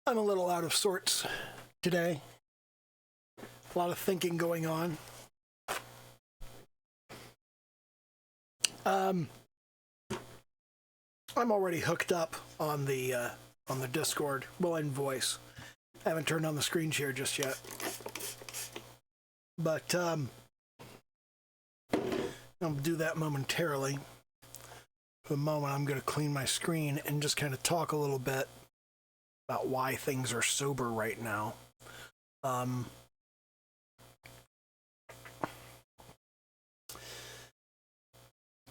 I'm a little out of sorts today. A lot of thinking going on. I'm already hooked up on the Discord. Well, in voice. I haven't turned on the screen share just yet. But I'll do that momentarily. For the moment, I'm going to clean my screen and just kind of talk a little bit about why things are sober right now. So I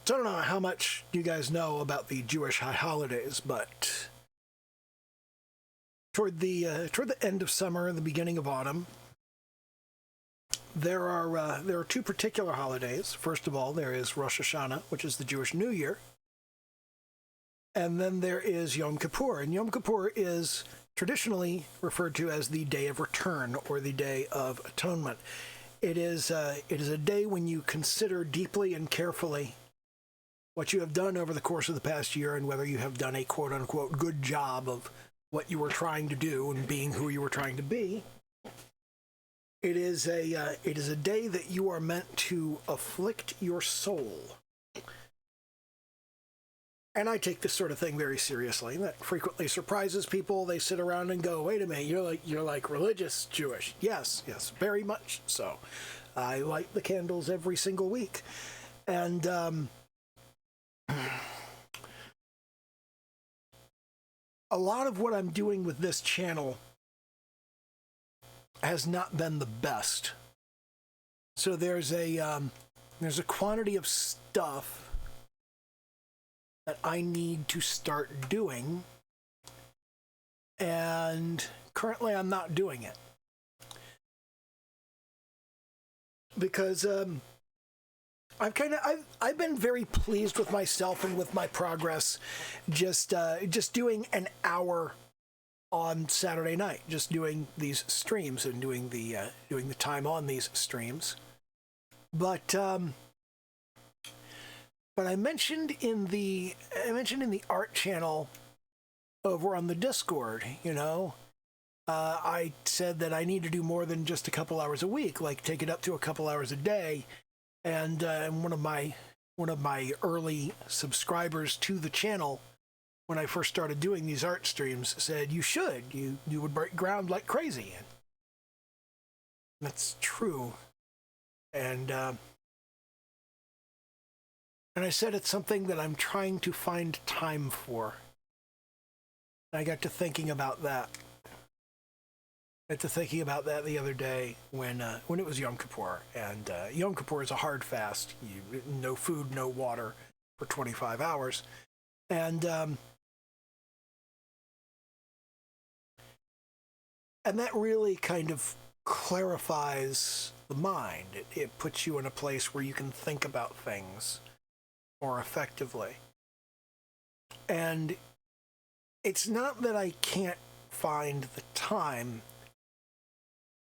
don't know how much you guys know about the Jewish high holidays, but toward the end of summer and the beginning of autumn, there are two particular holidays. First of all, there is Rosh Hashanah, which is the Jewish New Year, and then there is Yom Kippur. And Yom Kippur is traditionally referred to as the Day of Return or the Day of Atonement. It is a day when you consider deeply and carefully what you have done over the course of the past year and whether you have done a quote-unquote good job of what you were trying to do and being who you were trying to be. It is a day that you are meant to afflict your soul. And I take this sort of thing very seriously. That frequently surprises people. They sit around and go, "Wait a minute, you're like religious Jewish." Yes, very much so. I light the candles every single week. And a lot of what I'm doing with this channel has not been the best. So there's a quantity of stuff that I need to start doing, and currently I'm not doing it because I've been very pleased with myself and with my progress just doing an hour on Saturday night, just doing these streams and doing the time on these streams. But I mentioned in the art channel over on the Discord, I said that I need to do more than just a couple hours a week, like take it up to a couple hours a day. And one of my early subscribers to the channel, when I first started doing these art streams, said you would break ground like crazy. And that's true. And I said it's something that I'm trying to find time for. And I got to thinking about that. The other day when it was Yom Kippur, and Yom Kippur is a hard fast. No food, no water for 25 hours, and that really kind of clarifies the mind. It puts you in a place where you can think about things more effectively. And it's not that I can't find the time.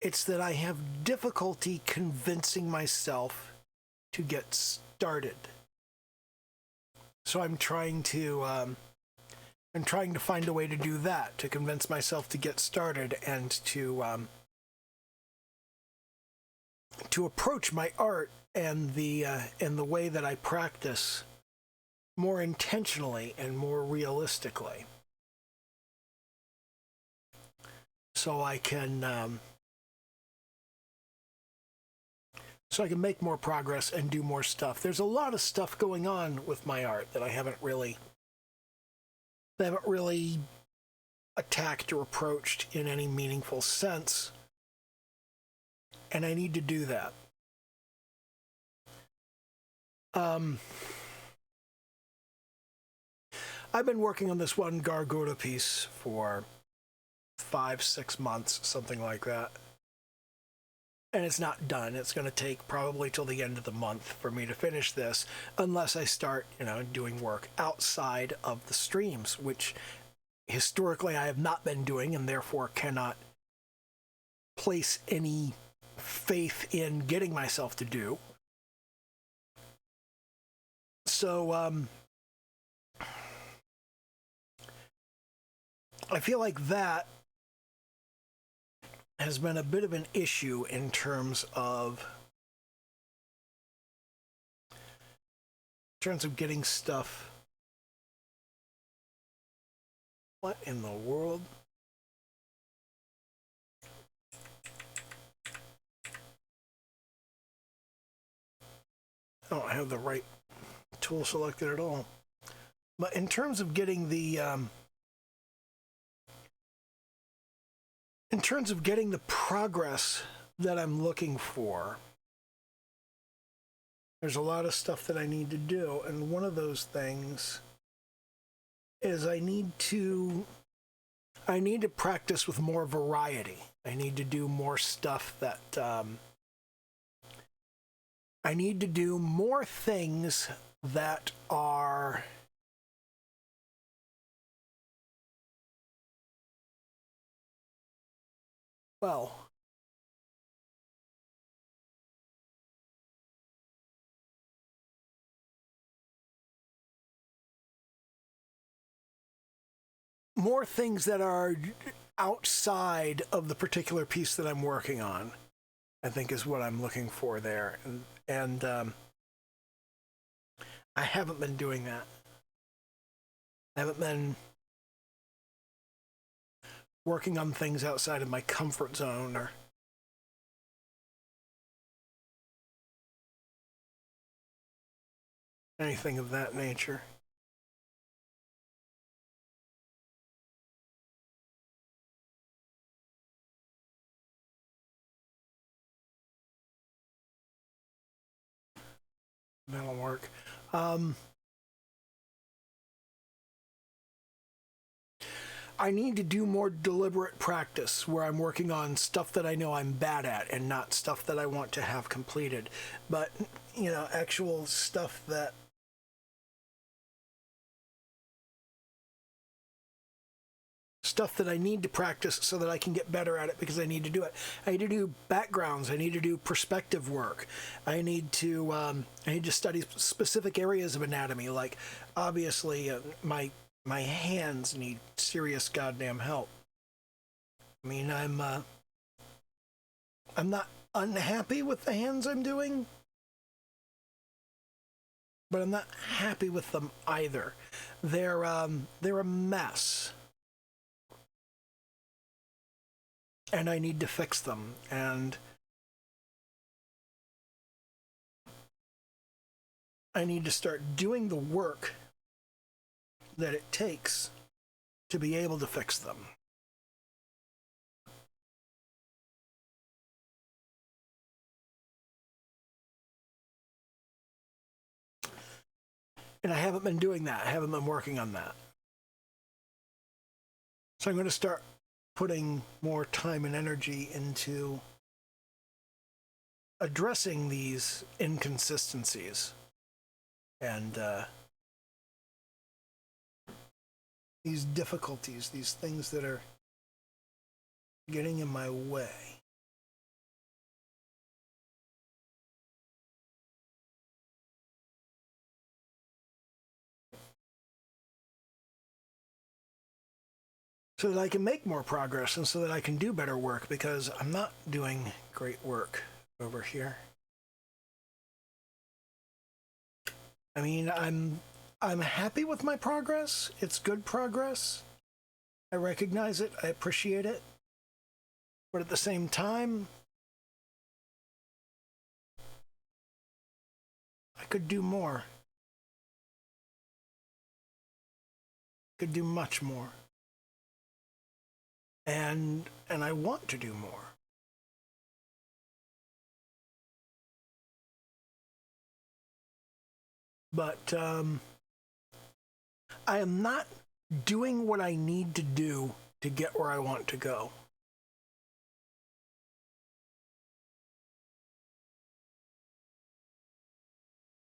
It's that I have difficulty convincing myself to get started. So I'm trying to find a way to do that, to convince myself to get started and to approach my art and the way that I practice more intentionally and more realistically, so I can make more progress and do more stuff. There's a lot of stuff going on with my art that I haven't really attacked or approached in any meaningful sense, and I need to do that. I've been working on this one Gargoda piece for 5-6 months, something like that. And it's not done. It's going to take probably till the end of the month for me to finish this, unless I start, doing work outside of the streams, which historically I have not been doing and therefore cannot place any faith in getting myself to do. So, I feel like that has been a bit of an issue in terms of getting stuff. What in the world? I don't have the right tool selected at all. But in terms of getting the progress that I'm looking for, there's a lot of stuff that I need to do, and one of those things is I need to practice with more variety. I need to do more stuff that I need to do more things that are well, more things that are outside of the particular piece that I'm working on, I think is what I'm looking for there. And I haven't been doing that. I haven't been working on things outside of my comfort zone or anything of that nature. That'll work. I need to do more deliberate practice where I'm working on stuff that I know I'm bad at and not stuff that I want to have completed. But, actual stuff that I need to practice so that I can get better at it because I need to do it. I need to do backgrounds. I need to do perspective work. I need to study specific areas of anatomy. Like, obviously, my hands need serious goddamn help. I mean, I'm not unhappy with the hands I'm doing, but I'm not happy with them either. They're a mess. And I need to fix them. And I need to start doing the work that it takes to be able to fix them. And I haven't been doing that. I haven't been working on that. So I'm going to start putting more time and energy into addressing these inconsistencies and these difficulties, these things that are getting in my way. So that I can make more progress and so that I can do better work, because I'm not doing great work over here. I mean, I'm happy with my progress. It's good progress. I recognize it. I appreciate it. But at the same time, I could do more. Could do much more. And I want to do more. But I am not doing what I need to do to get where I want to go.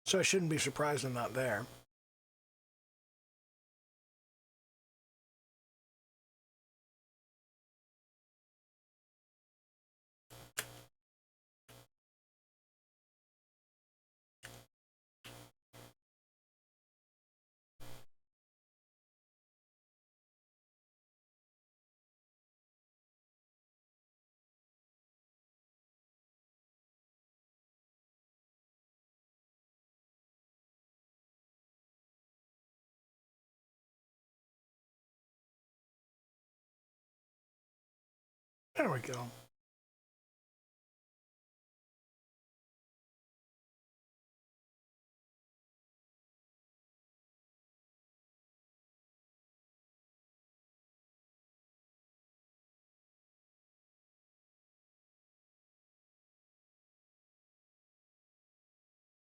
So I shouldn't be surprised I'm not there. There we go.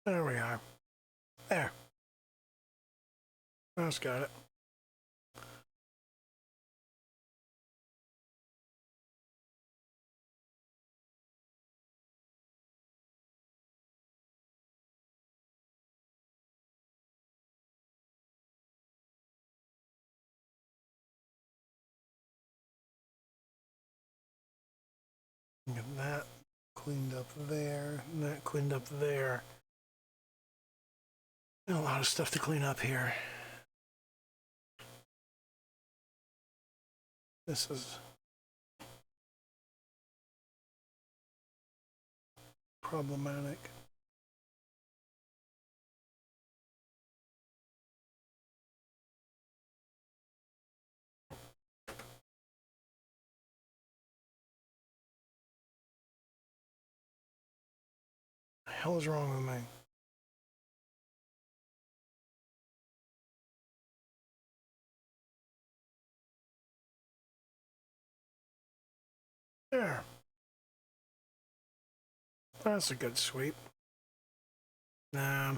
There we are. There. That's got it. Get that cleaned up there, and that cleaned up there. And a lot of stuff to clean up here. This is problematic. What the hell is wrong with me? There. That's a good sweep. Nah.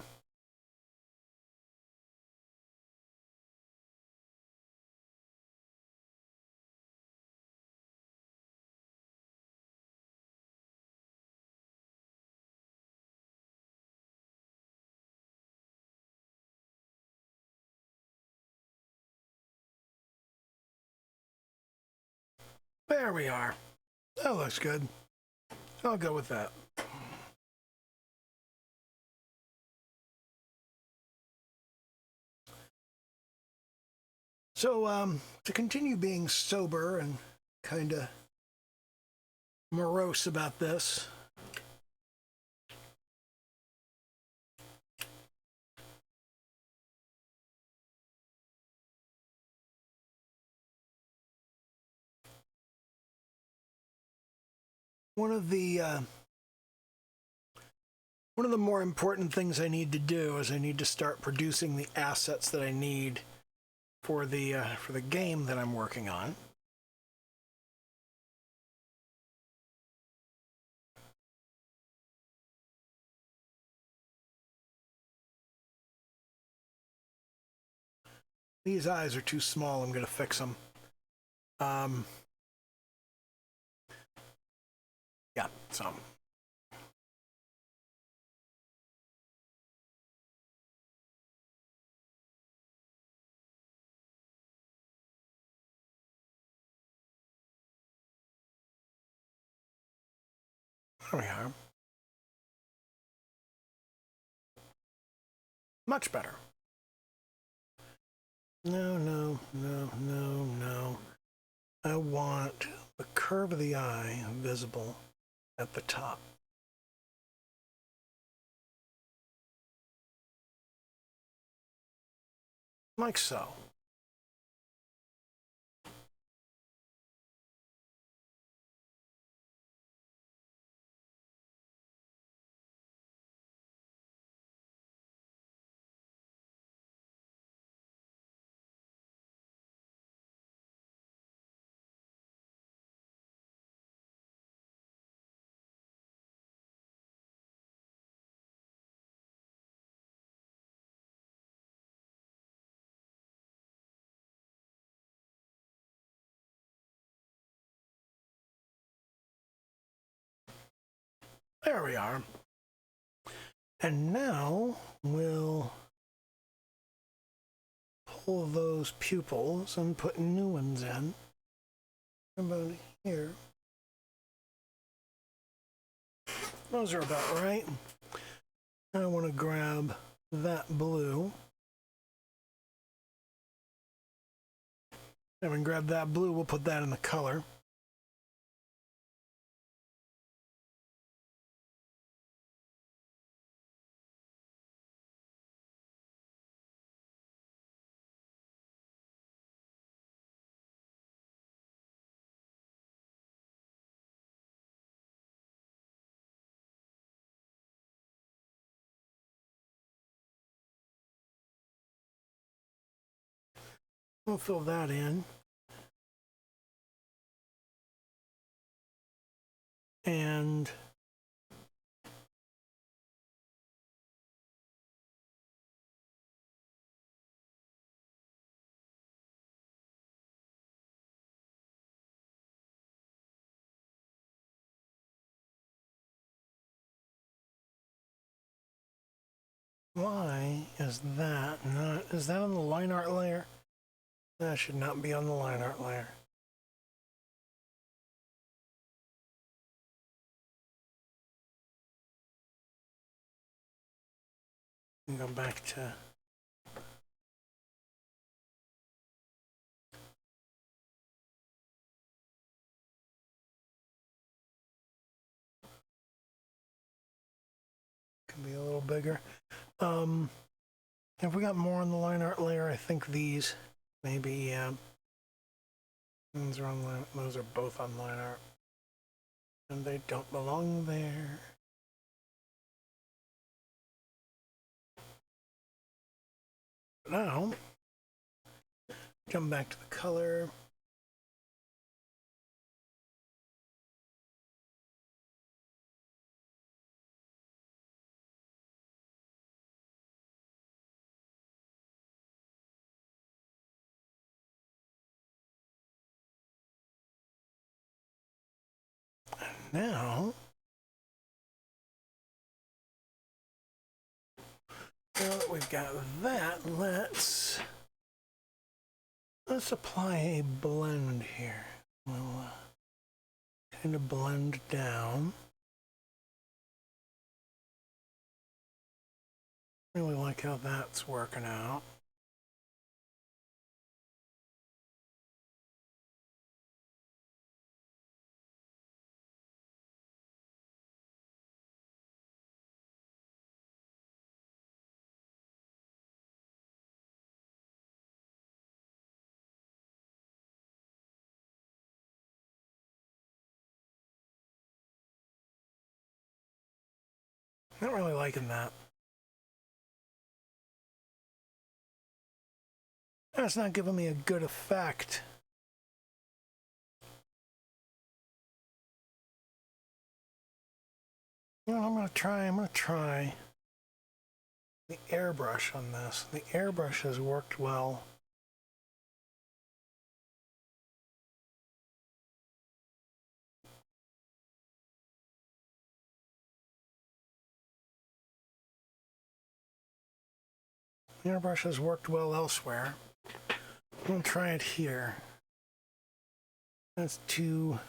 There we are. That looks good. I'll go with that. So, to continue being sober and kind of morose about this, one of the more important things I need to do is I need to start producing the assets that I need for the game that I'm working on. These eyes are too small. I'm going to fix them. Yeah, so. There we are. Much better. No, no, no, no, no. I want the curve of the eye visible at the top. Like so. There we are. And now we'll pull those pupils and put new ones in. About here. Those are about right. I want to grab that blue. Having grabbed that blue, we'll put that in the color. We'll fill that in. And why is that not, is that on the line art layer? That should not be on the line art layer. And go back to can be a little bigger. If we got more on the line art layer, I think these maybe those are on line, those are both on line art. And they don't belong there. Now, jump back to the color. Now that we've got that, let's apply a blend here. We'll kind of blend down. Really like how that's working out. Not really liking that. That's not giving me a good effect. You know, I'm gonna try the airbrush on this. The airbrush has worked well. The airbrush has worked well elsewhere. I'm gonna try it here. That's too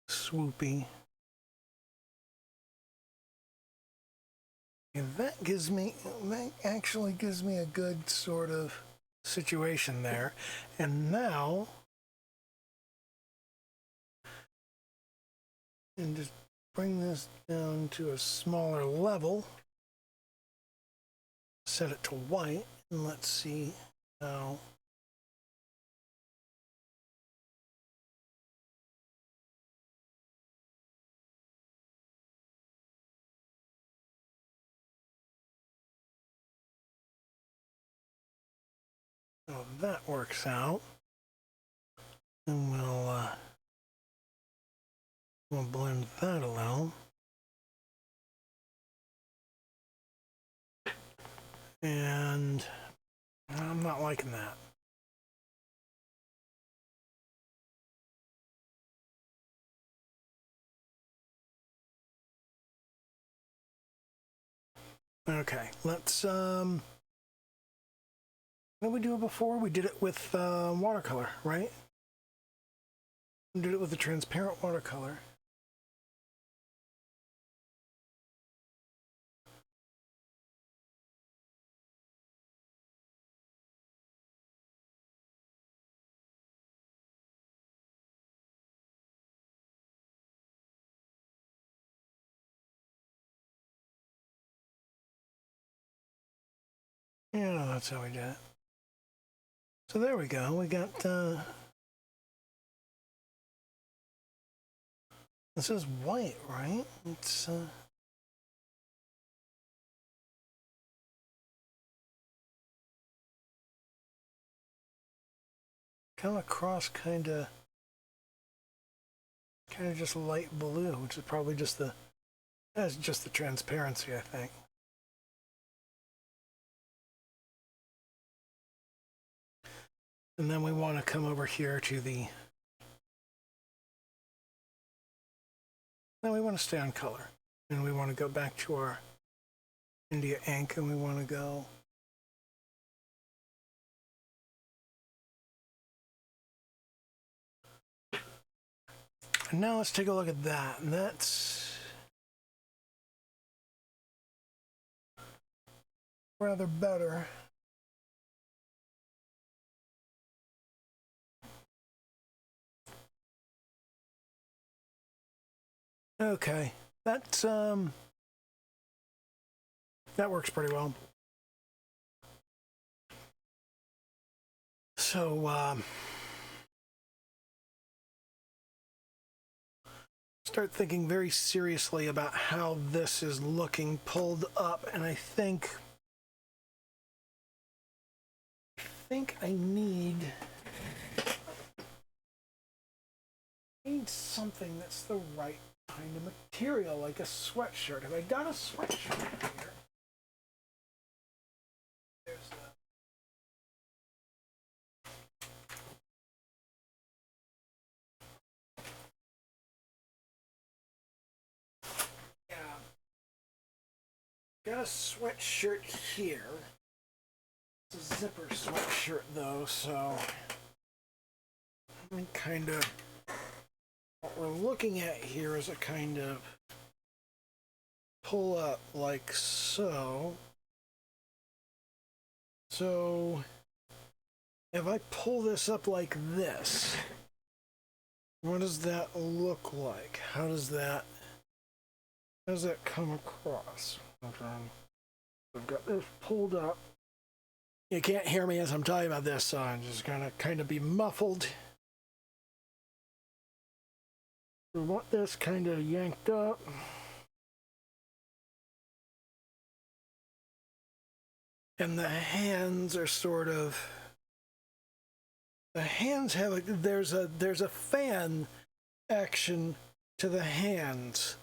swoopy. And that actually gives me a good sort of situation there. And now, and just bring this down to a smaller level. Set it to white, and let's see how. How that works out. And we'll blend that a little. And I'm not liking that. Okay, let's what did we do it before? We did it with watercolor, right? We did it with a transparent watercolor. Yeah, that's how we did it. So there we go. We got this is white, right? It's come across kind of just light blue, which is probably just that's just the transparency, I think. And then we want to come over here to then we want to stay on color. And we want to go back to our India ink, and we want to go and now let's take a look at that. And that's rather better. Okay, that's that works pretty well. So start thinking very seriously about how this is looking pulled up, and I think I need something that's the right kind of material, like a sweatshirt. Have I got a sweatshirt here? There's got a sweatshirt here. It's a zipper sweatshirt though, so kind of what we're looking at here is a kind of pull up like so. So if I pull this up like this, what does that look like? How does that come across? I've got this pulled up. You can't hear me as I'm talking about this, so I'm just gonna kind of be muffled. We want this kind of yanked up. And the hands are sort of, the hands have there's a fan action to the hands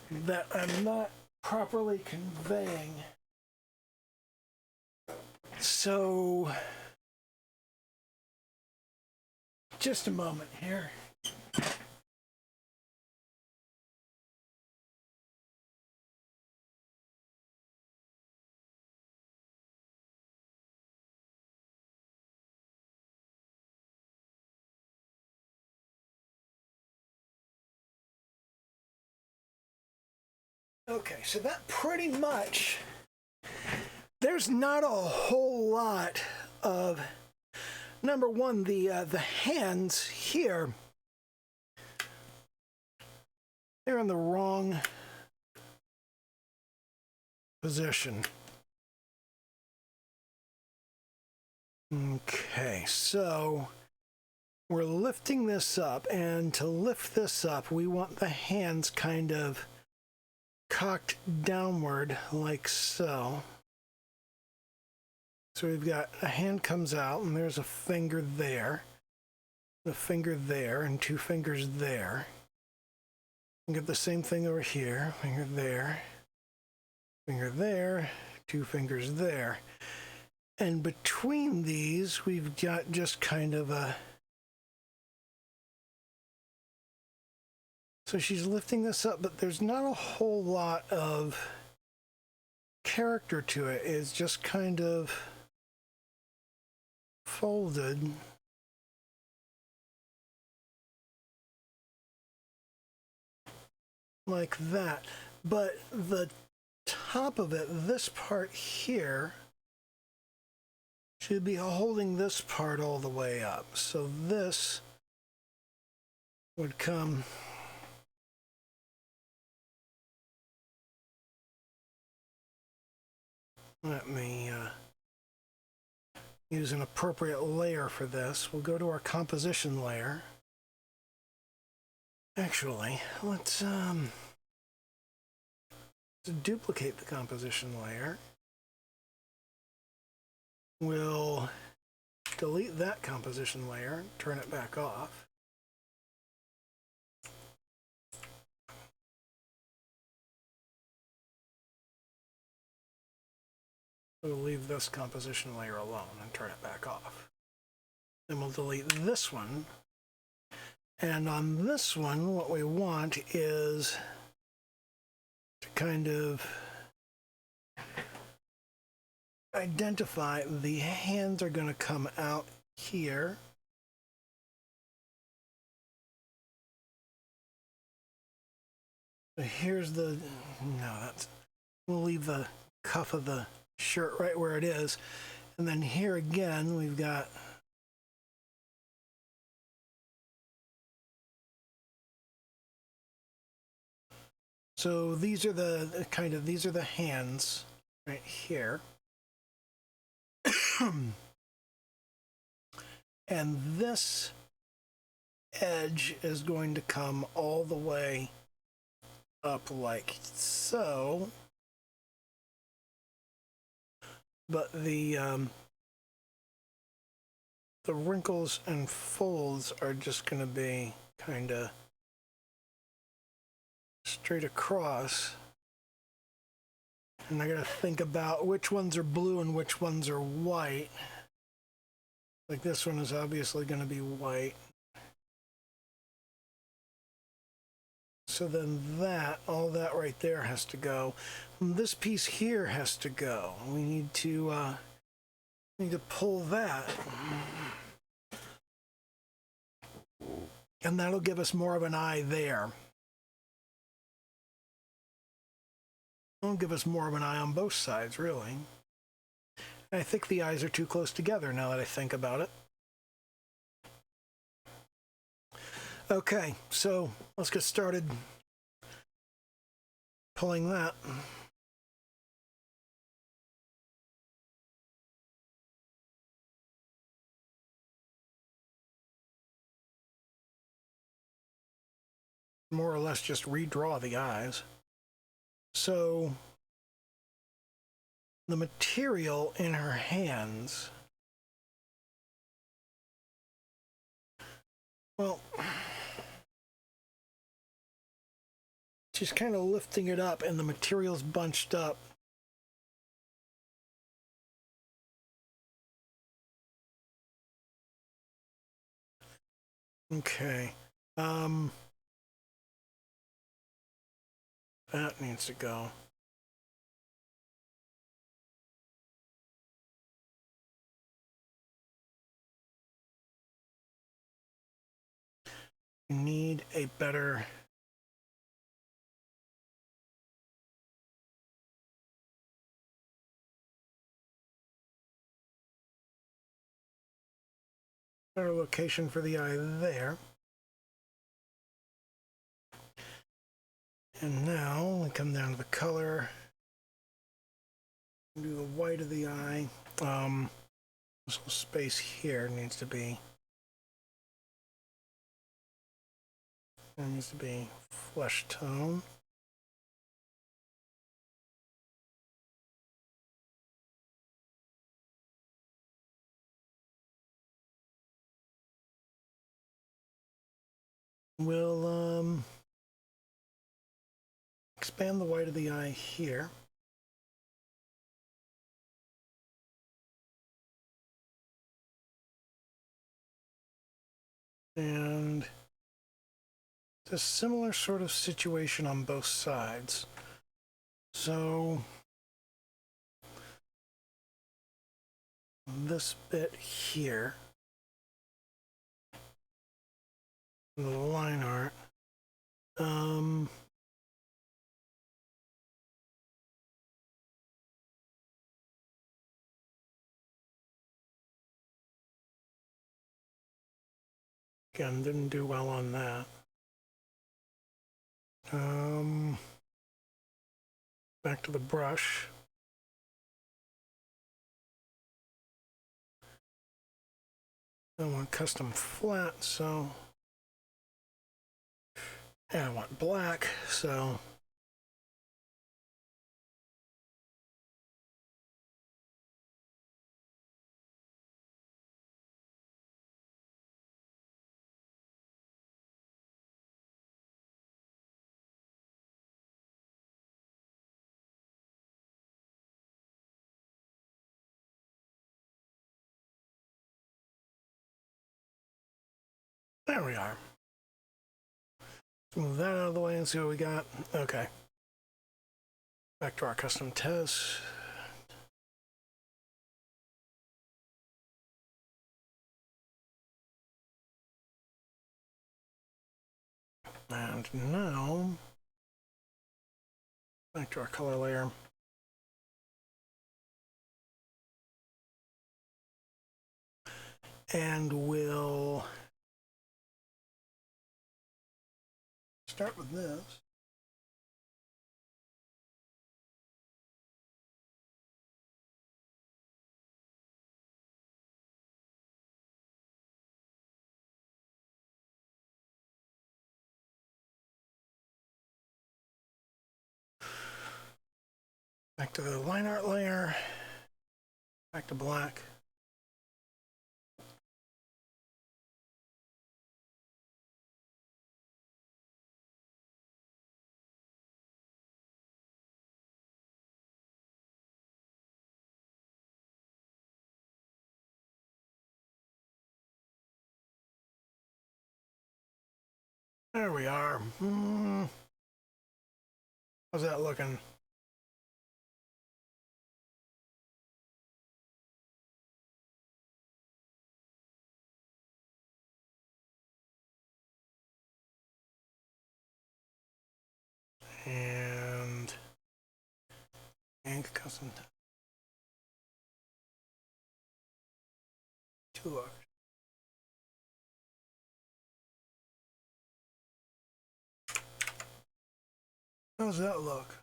that I'm not properly conveying. So just a moment here. Okay, so that pretty much, there's not a whole lot of, number one, the hands here, they're in the wrong position. Okay, so we're lifting this up, and to lift this up, we want the hands kind of cocked downward like so. So we've got a hand comes out, and there's a finger there, a finger there, and two fingers there. We get the same thing over here, finger there, two fingers there. And between these, we've got just kind of a, so she's lifting this up, but there's not a whole lot of character to it. It's just kind of folded. Like that. But the top of it, this part here, should be holding this part all the way up. So this would come let me use an appropriate layer for this. We'll go to our composition layer. Actually, let's duplicate the composition layer. We'll delete that composition layer, turn it back off. We'll leave this composition layer alone and turn it back off. Then we'll delete this one. And on this one, what we want is to kind of identify the hands are going to come out here. So here's the, no, that's, we'll leave the cuff of the shirt right where it is. And then here again, we've got so these are the kind of, these are the hands right here. And this edge is going to come all the way up like so. But the wrinkles and folds are just going to be kind of straight across. And I got to think about which ones are blue and which ones are white. Like this one is obviously going to be white. So then that, all that right there has to go. And this piece here has to go. We need to pull that. And that'll give us more of an eye there. It'll give us more of an eye on both sides, really. I think the eyes are too close together now that I think about it. Okay, so let's get started pulling that. More or less just redraw the eyes. So the material in her hands, well, she's kind of lifting it up and the material's bunched up. Okay. That needs to go. Need a better location for the eye there. And now we come down to the color. Do the white of the eye. This little space here needs to be. There needs to be flesh tone. We'll expand the white of the eye here. And it's a similar sort of situation on both sides. So this bit here, the line art, again, didn't do well on that. Back to the brush. I want custom flat, so and I want black, so There we are. Let's move that out of the way and see what we got. Okay. Back to our custom test. And now, back to our color layer. And we'll start with this. Back to the line art layer. Back to black. There we are. How's that looking? And ink custom too large. How's that look?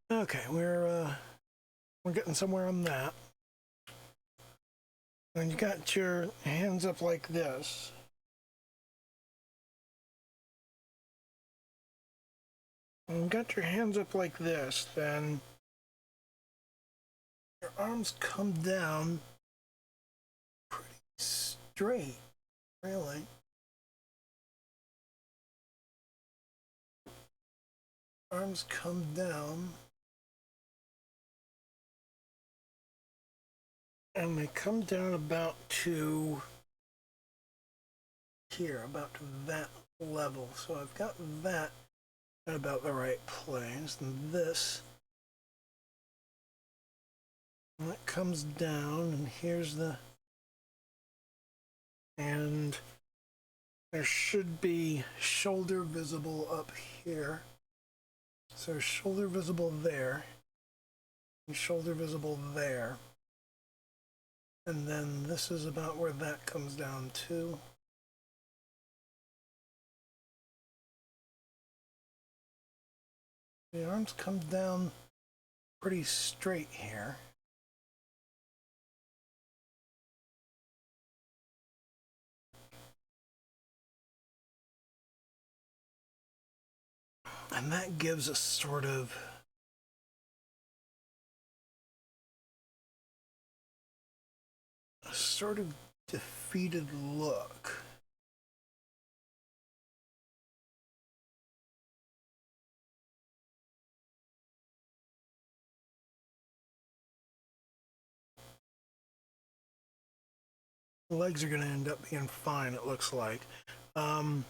Okay, we're getting somewhere on that. And you got your hands up like this. And you got your hands up like this, then your arms come down pretty straight, really. Arms come down. And they come down about to here, about to that level. So I've got that at about the right place. And this, and that comes down, and here's the, and there should be shoulder visible up here. So shoulder visible there, and shoulder visible there. And then this is about where that comes down to. The arms come down pretty straight here. And that gives a sort of defeated look. The legs are going to end up being fine, it looks like. We're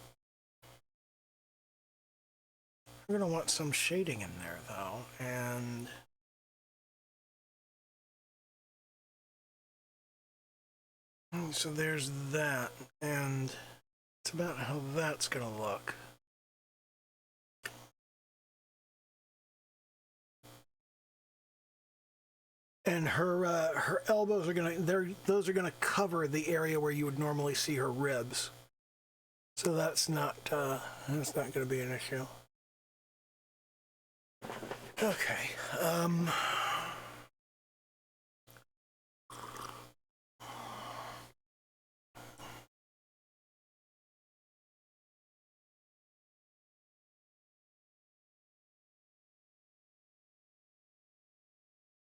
going to want some shading in there, though, and so there's that, and it's about how that's going to look. And her elbows are those are gonna cover the area where you would normally see her ribs. So that's not gonna be an issue. Okay.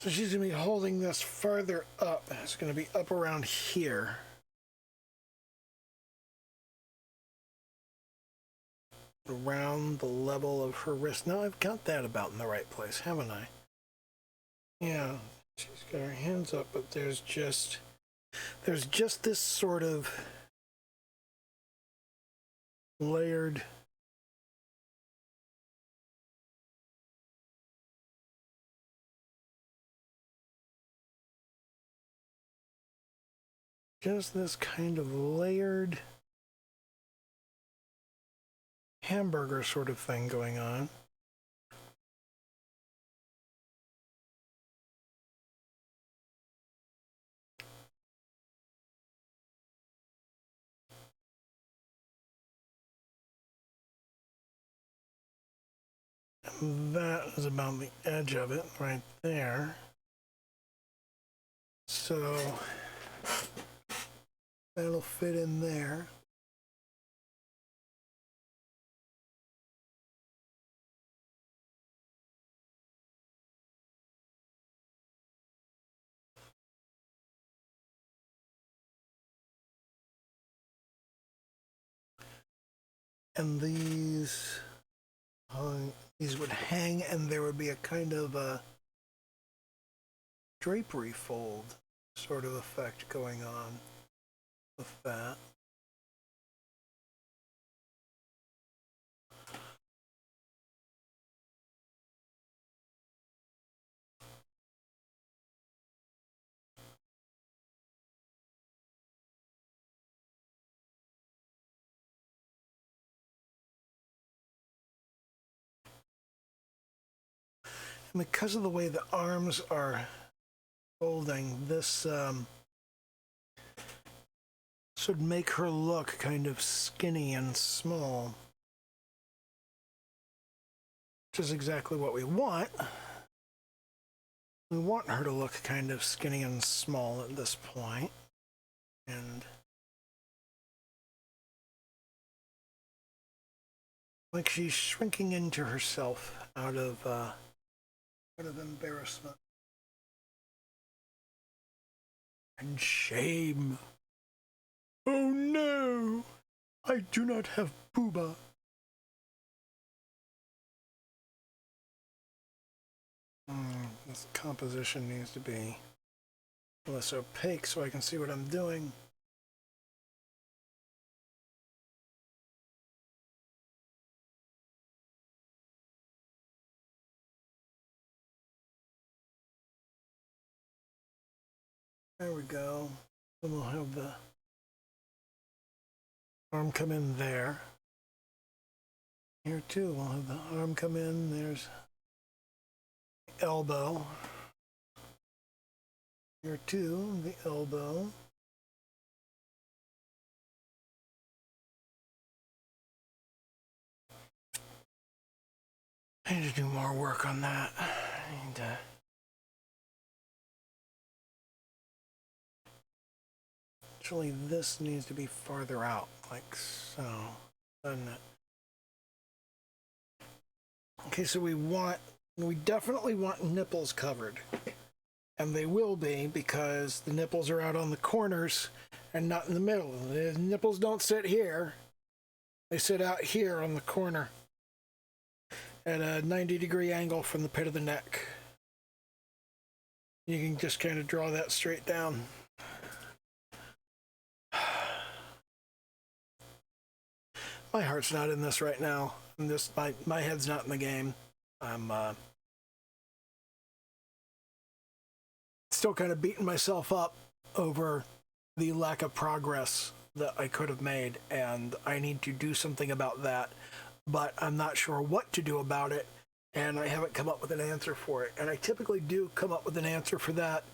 So she's gonna be holding this farther up. It's gonna be up around here. around the level of her wrist. Now I've got that about in the right place, haven't I? Yeah, she's got her hands up, but there's just this sort of layered just this kind of layered hamburger sort of thing going on. That is about the edge of it right there. So that'll fit in there. And these would hang, and there would be a kind of a drapery fold sort of effect going on with that. And because of the way the arms are folding, this should make her look kind of skinny and small, which is exactly what we want. We want her to look kind of skinny and small at this point, and like she's shrinking into herself out of embarrassment and shame. Oh no! I do not have booba. This composition needs to be less opaque so I can see what I'm doing. There we go. Then we'll have the arm come in there. Here too, we'll have the arm come in. There's the elbow. Here too, the elbow. I need to do more work on that. I need to... Actually, this needs to be farther out, like so, doesn't it? Okay, so we definitely want nipples covered. And they will be, because the nipples are out on the corners and not in the middle. The nipples don't sit here. They sit out here on the corner at a 90-degree angle from the pit of the neck. You can just kind of draw that straight down. My heart's not in this right now. My head's not in the game. I'm still kind of beating myself up over the lack of progress that I could have made, and I need to do something about that, but I'm not sure what to do about it, and I haven't come up with an answer for it. And I typically do come up with an answer for that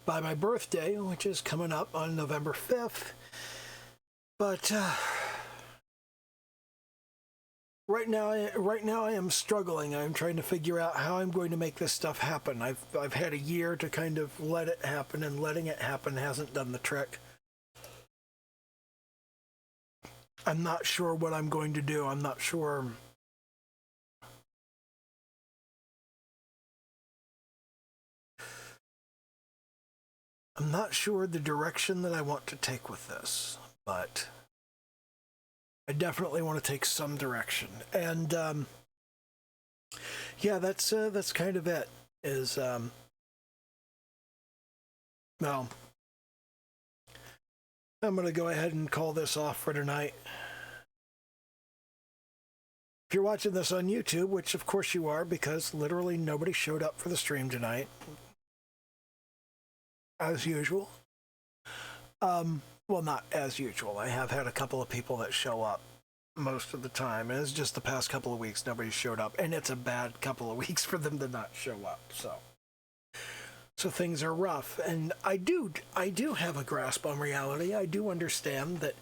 by my birthday, which is coming up on November 5th. But right now I am struggling. I'm trying to figure out how I'm going to make this stuff happen. I've had a year to kind of let it happen, and letting it happen hasn't done the trick. I'm not sure what I'm going to do. I'm not sure. I'm not sure the direction that I want to take with this, but I definitely want to take some direction. And yeah, that's kind of it. Is well, I'm going to go ahead and call this off for tonight. If you're watching this on YouTube, which of course you are, because literally nobody showed up for the stream tonight, as usual. Well, not as usual. I have had a couple of people that show up most of the time, and it's just the past couple of weeks nobody showed up, and it's a bad couple of weeks for them to not show up. So things are rough, and I do have a grasp on reality. I do understand that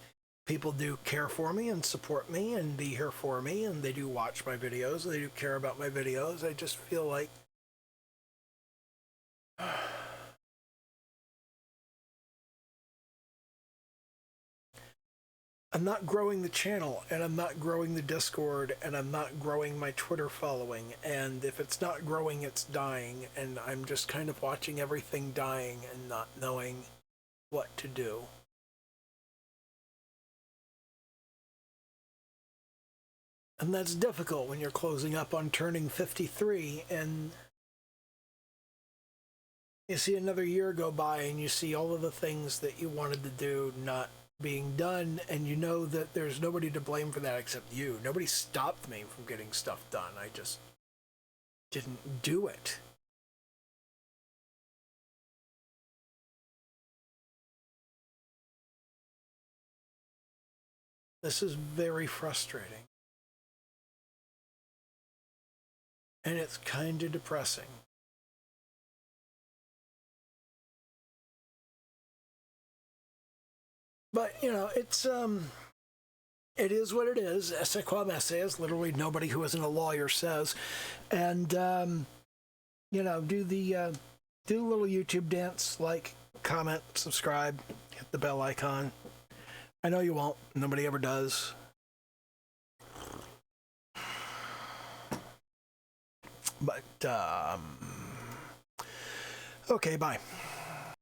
people do care for me and support me and be here for me, and they do watch my videos, they do care about my videos. I just feel like I'm not growing the channel, and I'm not growing the Discord, and I'm not growing my Twitter following, and if it's not growing, it's dying, and I'm just kind of watching everything dying and not knowing what to do. And that's difficult when you're closing up on turning 53, and you see another year go by, and you see all of the things that you wanted to do not being done, and you know that there's nobody to blame for that except you. Nobody stopped me from getting stuff done. I just didn't do it. This is very frustrating. And it's kind of depressing. But, you know, it is what it is. Esse quam esse, as literally nobody who isn't a lawyer says. And, you know, do the little YouTube dance, like, comment, subscribe, hit the bell icon. I know you won't. Nobody ever does. But, okay, bye.